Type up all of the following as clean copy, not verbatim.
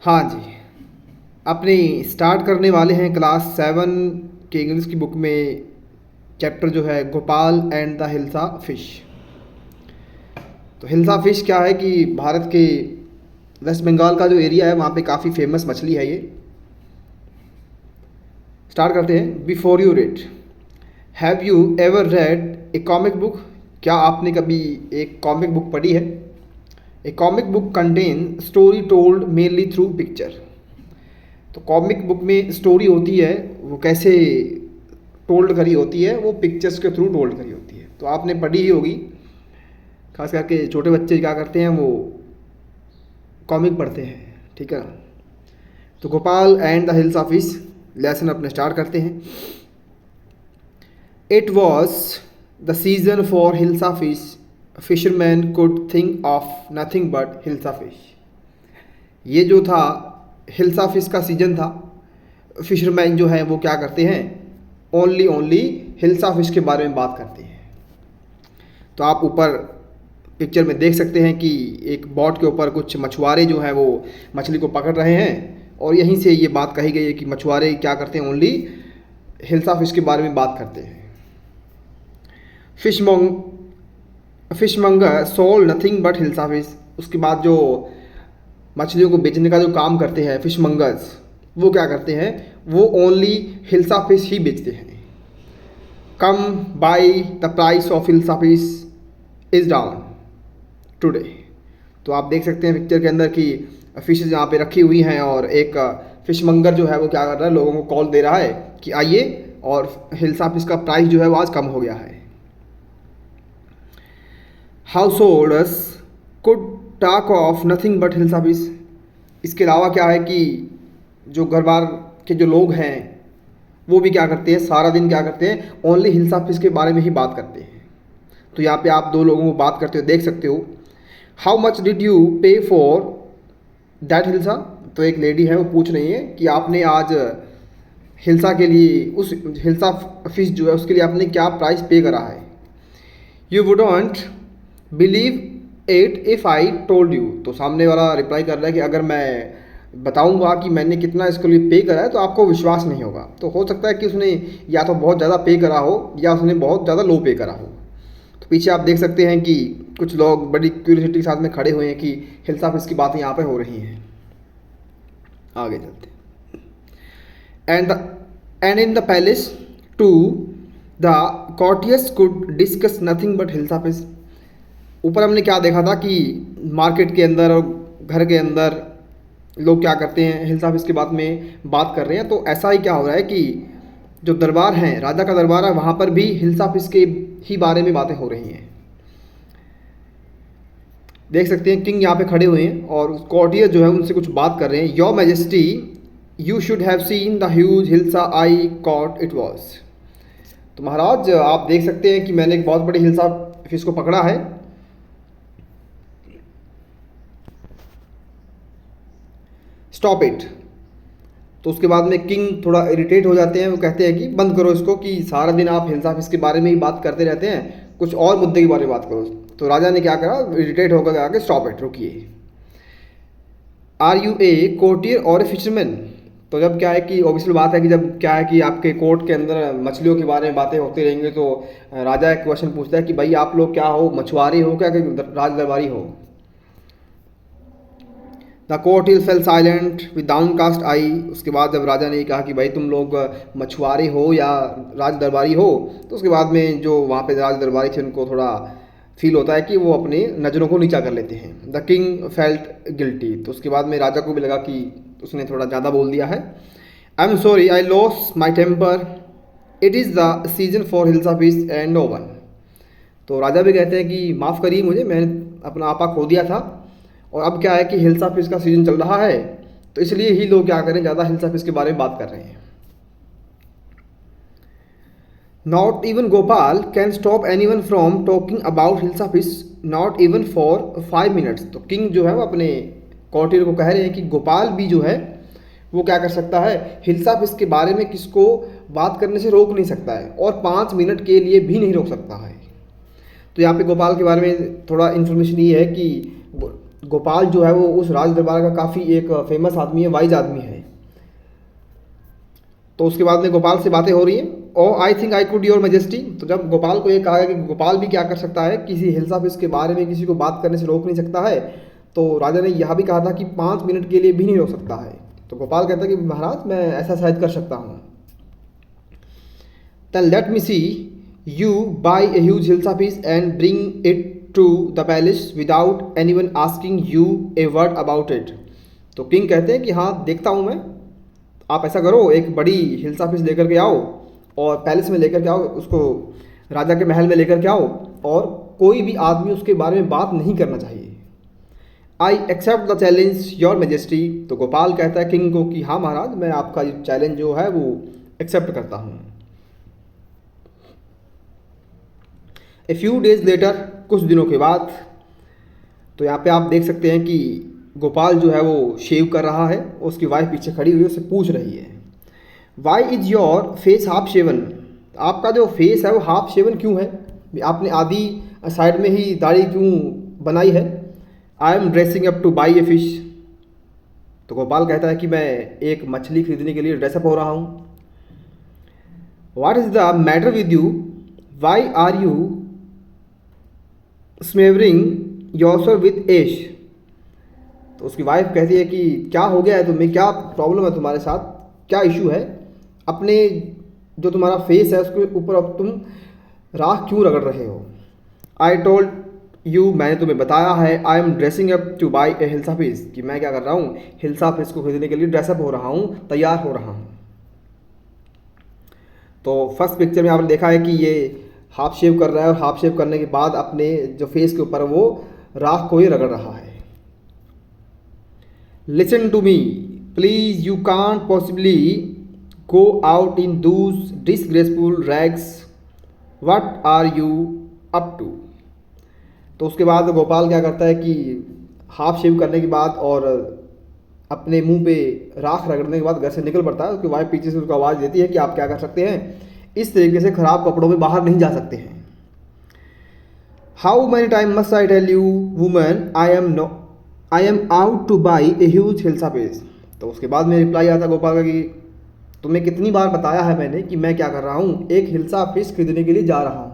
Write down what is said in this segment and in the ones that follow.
हाँ जी, अपनी स्टार्ट करने वाले हैं क्लास 7 के इंग्लिश की बुक में चैप्टर जो है Gopal and the hilsa fish. तो हिल्सा फिश क्या है कि भारत के वेस्ट बंगाल का जो एरिया है वहाँ पे काफ़ी फेमस मछली है ये। स्टार्ट करते हैं। Before you read, have you ever read a comic book? क्या आपने कभी एक कॉमिक बुक पढ़ी है? A comic book content story told mainly through picture. तो कॉमिक बुक में स्टोरी होती है, वो कैसे टोल्ड करी होती है? वो पिक्चर्स के थ्रू टोल्ड करी होती है। तो आपने पढ़ी ही होगी, खास करके छोटे बच्चे क्या करते हैं, वो कॉमिक पढ़ते हैं, ठीक है। तो Gopal and the hills of fish lesson अपने स्टार्ट करते हैं। It was the season for hilsa fish, fisherman could think of nothing but hilsa fish. ये जो था हिल्सा फिश का सीजन था। फिशरमैन जो है वो क्या करते हैं, ओनली हिल्सा फिश के बारे में बात करते हैं। तो आप ऊपर पिक्चर में देख सकते हैं कि एक बोट के ऊपर कुछ मछुआरे जो हैं वो मछली को पकड़ रहे हैं, और यहीं से ये बात कही गई है कि मछुआरे क्या करते हैं, ओनली हिल्सा फिश के बारे में बात करते हैं। Fishmonger sold nothing but hilsa fish. उसके बाद जो मछलियों को बेचने का जो काम करते हैं फिशमंगर्स, वो क्या करते हैं, वो ओनली हिल्सा फिश ही बेचते हैं। कम by the price of hilsa fish is down today. तो आप देख सकते हैं पिक्चर के अंदर कि फिश यहाँ पे रखी हुई हैं, और एक फिशमंगर जो है वो क्या कर रहा है, लोगों को कॉल दे रहा है कि आइए, और हिल्सा फिश का प्राइस जो है वो आज कम हो गया है। House holders could talk of nothing but hilsa fish. इसके अलावा क्या है कि जो घर बार के जो लोग हैं वो भी क्या करते हैं, सारा दिन क्या करते हैं, ओनली हिल्सा फिश के बारे में ही बात करते हैं। तो यहाँ पे आप दो लोगों को बात करते हो देख सकते हो। हाउ मच डिड यू पे फॉर दैट हिल्सा? तो एक लेडी है वो पूछ रही है कि आपने आज हिल्सा के लिए, उस हिल्सा फिश जो है उसके लिए आपने क्या प्राइस पे करा है। You wouldn't believe it if I told you. तो सामने वाला रिप्लाई कर रहा है कि अगर मैं बताऊंगा कि मैंने कितना इसके लिए पे करा है तो आपको विश्वास नहीं होगा। तो हो सकता है कि उसने या तो बहुत ज़्यादा पे करा हो या उसने बहुत ज़्यादा लो पे करा हो। तो पीछे आप देख सकते हैं कि कुछ लोग बड़ी क्यूरियोसिटी के साथ में खड़े हुए हैं कि हिल्सा फिश की बातें यहाँ पे हो रही हैं। आगे चलते हैं। And in the palace to the courtiers could discuss nothing but hilsa fish. ऊपर हमने क्या देखा था कि मार्केट के अंदर और घर के अंदर लोग क्या करते हैं, हिल्सा फिश के बारे में बात कर रहे हैं। तो ऐसा ही क्या हो रहा है कि जो दरबार है, राजा का दरबार है, वहाँ पर भी हिल्सा फिश के ही बारे में बातें हो रही हैं। देख सकते हैं किंग यहाँ पे खड़े हुए हैं और कॉर्टियर जो है उनसे कुछ बात कर रहे हैं। Your majesty you should have seen the huge hilsa I cot it was. तो महाराज आप देख सकते हैं कि मैंने एक बहुत बड़ी हिल्सा फिश को पकड़ा है। Stop it. तो उसके बाद में किंग थोड़ा इरिटेट हो जाते हैं, वो कहते हैं कि बंद करो इसको, कि सारा दिन आप हिल्सा फिश के बारे में ही बात करते रहते हैं, कुछ और मुद्दे के बारे में बात करो। तो राजा ने क्या करा, इरिटेट होकर आके स्टॉप इट, रुकिए। आर यू ए कोर्टियर और ए फिशरमैन? तो जब क्या है कि ऑब्वियसली बात है कि जब क्या है कि आपके कोर्ट के अंदर मछलियों के बारे में बातें होती रहेंगी, तो राजा एक क्वेश्चन पूछता है कि भाई आप लोग क्या हो, मछुआरे हो क्या कि राज दरबारी हो? The courtier fell silent with downcast eye. उसके बाद जब राजा ने कहा कि भाई तुम लोग मछुआरे हो या राज दरबारी हो, तो उसके बाद में जो वहाँ पे राज दरबारी थे उनको थोड़ा फील होता है कि वो अपनी नज़रों को नीचा कर लेते हैं। The king felt guilty. तो उसके बाद में राजा को भी लगा कि उसने थोड़ा ज़्यादा बोल दिया है। I am sorry I lost my temper, it is the season for hilsa fish and no one. तो राजा भी कहते हैं कि माफ़ करिए मुझे, मैंने अपना आपा खो दिया था, और अब क्या है कि हिल्सा फिश का सीज़न चल रहा है, तो इसलिए ही लोग क्या करें, ज़्यादा हिल्सा फिश के बारे में बात कर रहे हैं। Not even Gopal can stop any one from talking about hilsa fish, not even for 5 minutes. तो किंग जो है वो अपने कॉर्टियर को कह रहे हैं कि गोपाल भी जो है वो क्या कर सकता है, हिल्सा फिश के बारे में किसको बात करने से रोक नहीं सकता है, और 5 मिनट के लिए भी नहीं रोक सकता है। तो यहाँ पे गोपाल के बारे में थोड़ा इन्फॉर्मेशन ये है कि गोपाल जो है वो उस राज दरबार का काफ़ी एक फेमस आदमी है, वाइज आदमी है। तो उसके बाद में गोपाल से बातें हो रही हैं। Oh I think I could your majesty. तो जब गोपाल को ये कहा है कि गोपाल भी क्या कर सकता है, किसी हिल्स ऑफ इसके बारे में किसी को बात करने से रोक नहीं सकता है, तो राजा ने यह भी कहा था कि 5 मिनट के लिए भी नहीं रोक सकता है। तो गोपाल कहता है कि महाराज मैं ऐसा शायद कर सकता हूँ। Then let me see you buy a huge hilsa piece and bring it to the palace without anyone asking you a word about it। तो किंग कहते हैं कि हाँ देखता हूँ मैं, आप ऐसा करो एक बड़ी हिल्सा पीस लेकर के आओ और पैलेस में लेकर के आओ, उसको राजा के महल में लेकर के आओ, और कोई भी आदमी उसके बारे में बात नहीं करना चाहिए। I accept the challenge your majesty. तो गोपाल कहता है किंग को कि हाँ महाराज मैं आपका चैलेंज जो है वो एक्सेप्ट करता हूँ। ए फ्यू डेज लेटर, कुछ दिनों के बाद, तो यहाँ पे आप देख सकते हैं कि गोपाल जो है वो शेव कर रहा है, उसकी वाइफ पीछे खड़ी हुई उससे पूछ रही है why is your face half shaven. आपका जो फेस है वो हाफ शेवन क्यों है, आपने आधी साइड में ही दाढ़ी क्यों बनाई है। I am dressing up to buy a fish. तो गोपाल कहता है कि मैं एक मछली खरीदने के लिए ड्रेसअप हो रहा हूँ। What is the matter with you, why are you smearing yourself with ash. तो उसकी वाइफ कहती है कि क्या हो गया है तुम्हें, क्या प्रॉब्लम है तुम्हारे साथ, क्या इशू है, अपने जो तुम्हारा फेस है उसके ऊपर अब तुम राख क्यों रगड़ रहे हो। आई टोल्ड यू, मैंने तुम्हें बताया है, I am dressing up to buy a hilsa piece, कि मैं क्या कर रहा हूँ हिल्सा पीस को खरीदने के लिए ड्रेसअप हो रहा हूँ, तैयार हो रहा हूँ। तो फर्स्ट पिक्चर में आपने देखा है कि ये हाफ शेव कर रहा है और हाफ शेव करने के बाद अपने जो फेस के ऊपर वो राख को ही रगड़ रहा है। Listen to me please, you can't possibly go out in those disgraceful rags, what are you up to. तो उसके बाद गोपाल क्या करता है कि हाफ शेव करने के बाद और अपने मुंह पे राख रगड़ने के बाद घर से निकल पड़ता है। उसकी वाइफ पीछे से उसको आवाज़ देती है कि आप क्या कर सकते हैं, इस तरीके से ख़राब कपड़ों में बाहर नहीं जा सकते हैं। How many time must I tell you woman, I am out to buy a huge hilsa piece. तो उसके बाद में रिप्लाई आता गोपाल का कि तुम्हें कितनी बार बताया है मैंने कि मैं क्या कर रहा हूँ, एक हिल्सा पीस खरीदने के लिए जा रहा हूँ।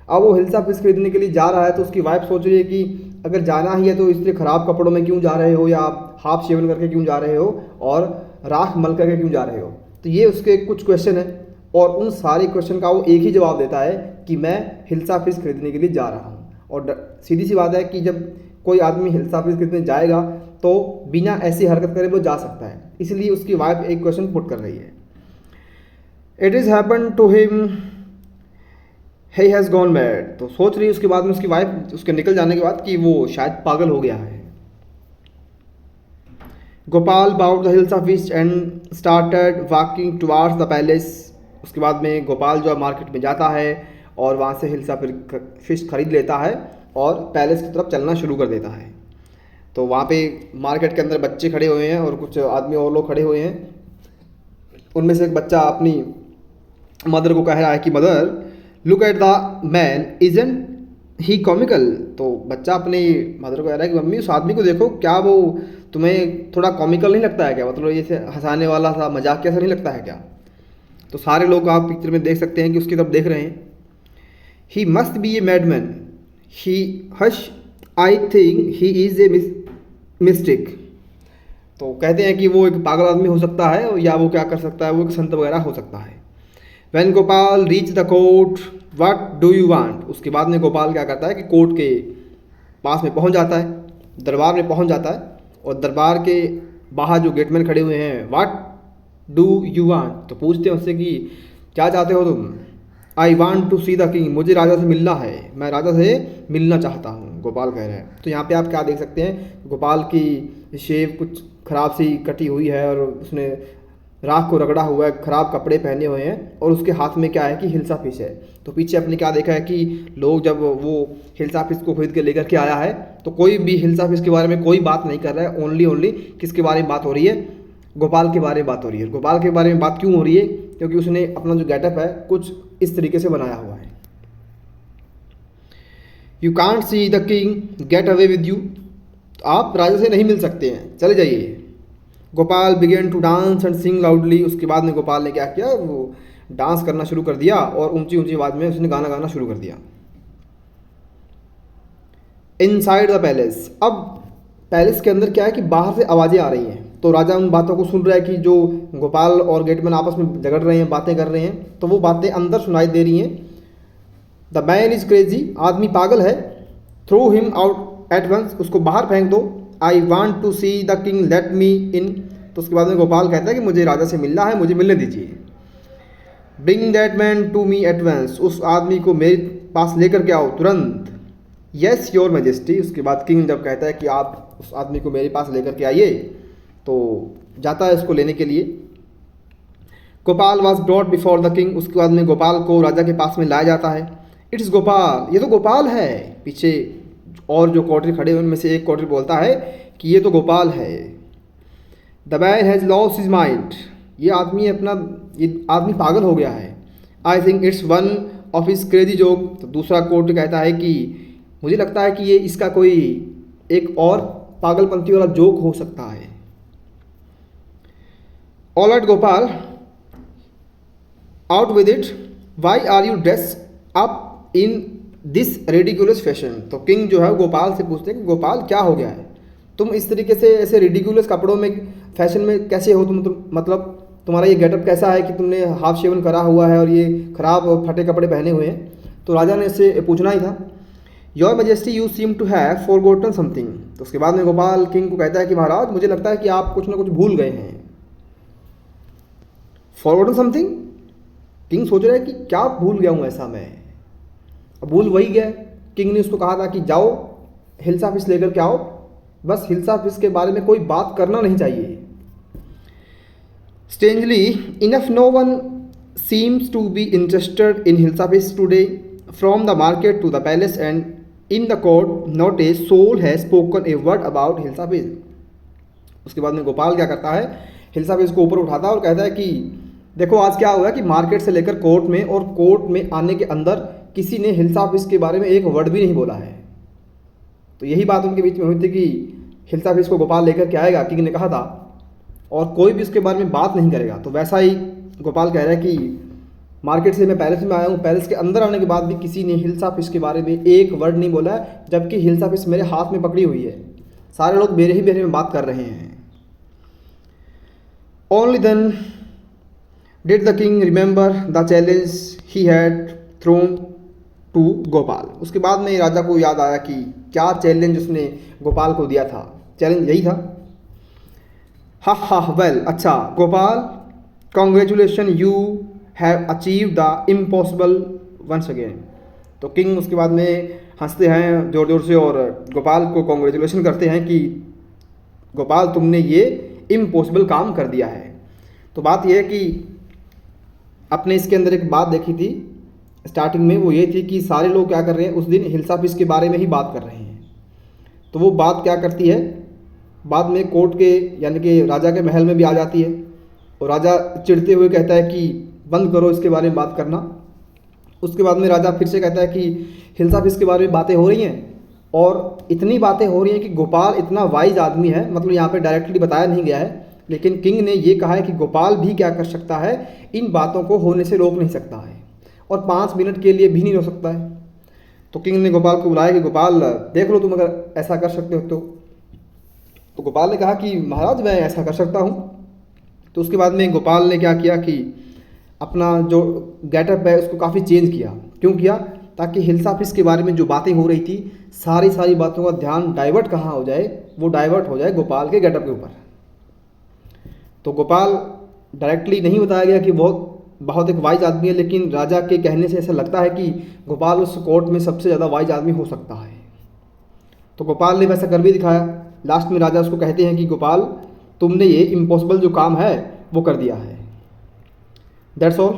अब वो हिल्सा पीस खरीदने के लिए जा रहा है तो उसकी वाइफ सोच रही है कि अगर जाना ही है तो इसलिए ख़राब कपड़ों में क्यों जा रहे हो, या आप हाफ शेवन करके क्यों जा रहे हो और राख मल करके क्यों जा रहे हो। तो ये उसके कुछ क्वेश्चन है और उन सारे क्वेश्चन का वो एक ही जवाब देता है कि मैं हिल्सा पीस खरीदने के लिए जा रहा हूँ। और सीधी सी बात है कि जब कोई आदमी हिल्सा पीस खरीदने जाएगा तो बिना ऐसी हरकत करे वो जा सकता है, इसलिए उसकी वाइफ एक क्वेश्चन पुट कर रही है। It is happen to him he has gone mad. तो सोच रही है उसके बाद में उसकी वाइफ उसके निकल जाने के बाद कि वो शायद पागल हो गया है। Gopal bought the hilsa fish and started walking towards the palace. उसके बाद में गोपाल जो है मार्केट में जाता है और वहाँ से हिल्सा फिश खरीद लेता है और पैलेस की तरफ चलना शुरू कर देता है। तो वहाँ पे मार्केट के अंदर बच्चे खड़े हुए हैं और कुछ आदमी और लोग खड़े हुए हैं। उनमें से एक बच्चा अपनी मदर को कह रहा है कि mother look at the man, isn't he comical. तो बच्चा अपनी मदर को कह रहा है कि मम्मी उस आदमी को देखो, क्या वो तुम्हें थोड़ा कॉमिकल नहीं लगता है क्या, मतलब ये से हंसाने वाला सा मजाक कैसा नहीं लगता है क्या। तो सारे लोग आप पिक्चर में देख सकते हैं कि उसकी तरफ देख रहे हैं। He must be a madman, he hush, I think he is a mistake. तो कहते हैं कि वो एक पागल आदमी हो सकता है या वो क्या कर सकता है, वो एक संत वगैरह हो सकता है। When Gopal reach the court, what do you want. उसके बाद में गोपाल क्या करता है कि कोर्ट के पास में पहुंच जाता है, दरबार में पहुंच जाता है और दरबार के बाहर जो गेटमैन खड़े हुए हैं, व्हाट डू यू वांट। तो पूछते हैं उससे कि क्या चाहते हो तुम। I want to see the king, मुझे राजा से मिलना है, मैं राजा से मिलना चाहता हूँ, गोपाल कह रहे हैं। तो यहाँ पे आप क्या देख सकते हैं, गोपाल की शेव कुछ ख़राब सी कटी हुई है और उसने राख को रगड़ा हुआ है, ख़राब कपड़े पहने हुए हैं और उसके हाथ में क्या है कि हिल्सा फिश है। तो पीछे अपने क्या देखा है कि लोग जब वो हिल्सा फिश को खरीद के लेकर के आया है तो कोई भी हिल्सा फिश के बारे में कोई बात नहीं कर रहा है, ओनली किसके बारे में बात हो रही है, गोपाल के बारे में बात हो रही है। गोपाल के बारे में बात क्यों हो रही है, क्योंकि उसने अपना जो गेटअप है कुछ इस तरीके से बनाया हुआ है। You can't see the king get away with you. तो आप राजा से नहीं मिल सकते हैं, चले जाइए। Gopal begin to dance and sing loudly. उसके बाद में गोपाल ने क्या किया, वो डांस करना शुरू कर दिया और ऊंची ऊंची आवाज़ में उसने गाना गाना शुरू कर दिया। Inside the palace. अब पैलेस के अंदर क्या है कि बाहर से आवाज़ें आ रही हैं, तो राजा उन बातों को सुन रहा है कि जो गोपाल और गेटमैन आपस में झगड़ रहे हैं, बातें कर रहे हैं, तो वो बातें अंदर सुनाई दे रही हैं। The man is crazy. आदमी पागल है। Throw him out at once. उसको बाहर फेंक दो। I want to see the king, let me in. तो उसके बाद में गोपाल कहता है कि मुझे राजा से मिलना है, मुझे मिलने दीजिए। Bring that man to me at once. उस आदमी को मेरे पास लेकर के आओ तुरंत। Yes your majesty. उसके बाद किंग जब कहता है कि आप उस आदमी को मेरे पास लेकर के आइए, तो जाता है उसको लेने के लिए। Gopal was brought before the king. उसके बाद में गोपाल को राजा के पास में लाया जाता है। इट्स गोपाल, ये तो गोपाल है। पीछे और जो कोटरी खड़े हैं उनमें से एक कोटरी बोलता है कि ये तो गोपाल है। The man has lost his mind. ये आदमी पागल हो गया है। I think it's one of his crazy joke. तो दूसरा कोटरी कहता है कि मुझे लगता है कि ये इसका कोई एक और पागलपंती वाला जोक हो सकता है। All right Gopal, out with it. Why are you dress up in this ridiculous fashion. तो किंग जो है गोपाल से पूछते हैं कि गोपाल क्या हो गया है, तुम इस तरीके से ऐसे रेडिकुलस कपड़ों में, फैशन में कैसे हो तुम मतलब तुम्हारा ये गेटअप कैसा है कि तुमने हाफ शेवन करा हुआ है और ये खराब और फटे कपड़े पहने हुए हैं। तो राजा ने इससे पूछना ही था। Your majesty you seem to have forgotten something. तो उसके बाद में गोपाल किंग को कहता है कि महाराज मुझे लगता है कि आप कुछ ना कुछ भूल गए हैं। Forgotten something. किंग सोच रहा है कि क्या भूल गया हूँ ऐसा मैं। अब भूल वही गया। किंग ने उसको कहा था कि जाओ हिल्सा फिश लेकर के आओ, बस हिल्सा फिश के बारे में कोई बात करना नहीं चाहिए। Strangely enough no one seems to be interested in hilsa fish today. From the market to the palace and in the court not a soul has spoken a word about hilsa fish. उसके बाद में गोपाल क्या करता है, हिल्सा फिश को ऊपर उठाता है और कहता है कि देखो आज क्या हुआ कि मार्केट से लेकर कोर्ट में और कोर्ट में आने के अंदर किसी ने हिल्सा फिश के बारे में एक वर्ड भी नहीं बोला है। तो यही बात उनके बीच में हुई थी कि हिल्सा फिश को गोपाल लेकर के आएगा, किंग ने कहा था, और कोई भी उसके बारे में बात नहीं करेगा। तो वैसा ही गोपाल कह रहा है कि मार्केट से मैं पैलेस में आया हूँ, पैलेस के अंदर आने के बाद भी किसी ने हिल्सा फिश के बारे में एक वर्ड नहीं बोला है, जबकि हिल्सा फिश मेरे हाथ में पकड़ी हुई है। सारे लोग मेरे ही बारे में बात कर रहे हैं। Only then did the king remember the challenge he had thrown to Gopal. उसके बाद में राजा को याद आया कि क्या चैलेंज उसने गोपाल को दिया था। चैलेंज यही था। हा वेल, अच्छा Gopal, congratulation, you have achieve the impossible once again. तो किंग उसके बाद में हंसते हैं ज़ोर ज़ोर से और गोपाल को कॉन्ग्रेचुलेशन करते हैं कि गोपाल तुमने ये इम्पॉसिबल काम कर दिया है। तो बात यह है कि अपने इसके अंदर एक बात देखी थी स्टार्टिंग में, वो ये थी कि सारे लोग क्या कर रहे हैं उस दिन हिल्सा फिश के बारे में ही बात कर रहे हैं। तो वो बात क्या करती है, बाद में कोर्ट के यानी कि राजा के महल में भी आ जाती है और राजा चिढ़ते हुए कहता है कि बंद करो इसके बारे में बात करना। उसके बाद में राजा फिर से कहता है कि हिल्सा फिश के बारे में बातें हो रही हैं और इतनी बातें हो रही हैं कि गोपाल इतना वाइज आदमी है, मतलब यहाँ पे डायरेक्टली बताया नहीं गया है, लेकिन किंग ने ये कहा है कि गोपाल भी क्या कर सकता है, इन बातों को होने से रोक नहीं सकता है और 5 मिनट के लिए भी नहीं रोक सकता है। तो किंग ने गोपाल को बुलाया कि गोपाल देख लो तुम अगर ऐसा कर सकते हो तो गोपाल ने कहा कि महाराज मैं ऐसा कर सकता हूँ। तो उसके बाद में गोपाल ने क्या किया कि अपना जो गेटअप है उसको काफ़ी चेंज किया। क्यों किया? ताकि हिल्सा फिश के बारे में जो बातें हो रही थी सारी बातों का ध्यान डाइवर्ट कहाँ हो जाए, वो डाइवर्ट हो जाए गोपाल के गेटअप के ऊपर। तो गोपाल डायरेक्टली नहीं बताया गया कि बहुत एक वाइज आदमी है, लेकिन राजा के कहने से ऐसा लगता है कि गोपाल उस कोर्ट में सबसे ज़्यादा वाइज आदमी हो सकता है। तो गोपाल ने वैसा कर भी दिखाया। लास्ट में राजा उसको कहते हैं कि गोपाल तुमने ये इम्पॉसिबल जो काम है वो कर दिया है। That's all.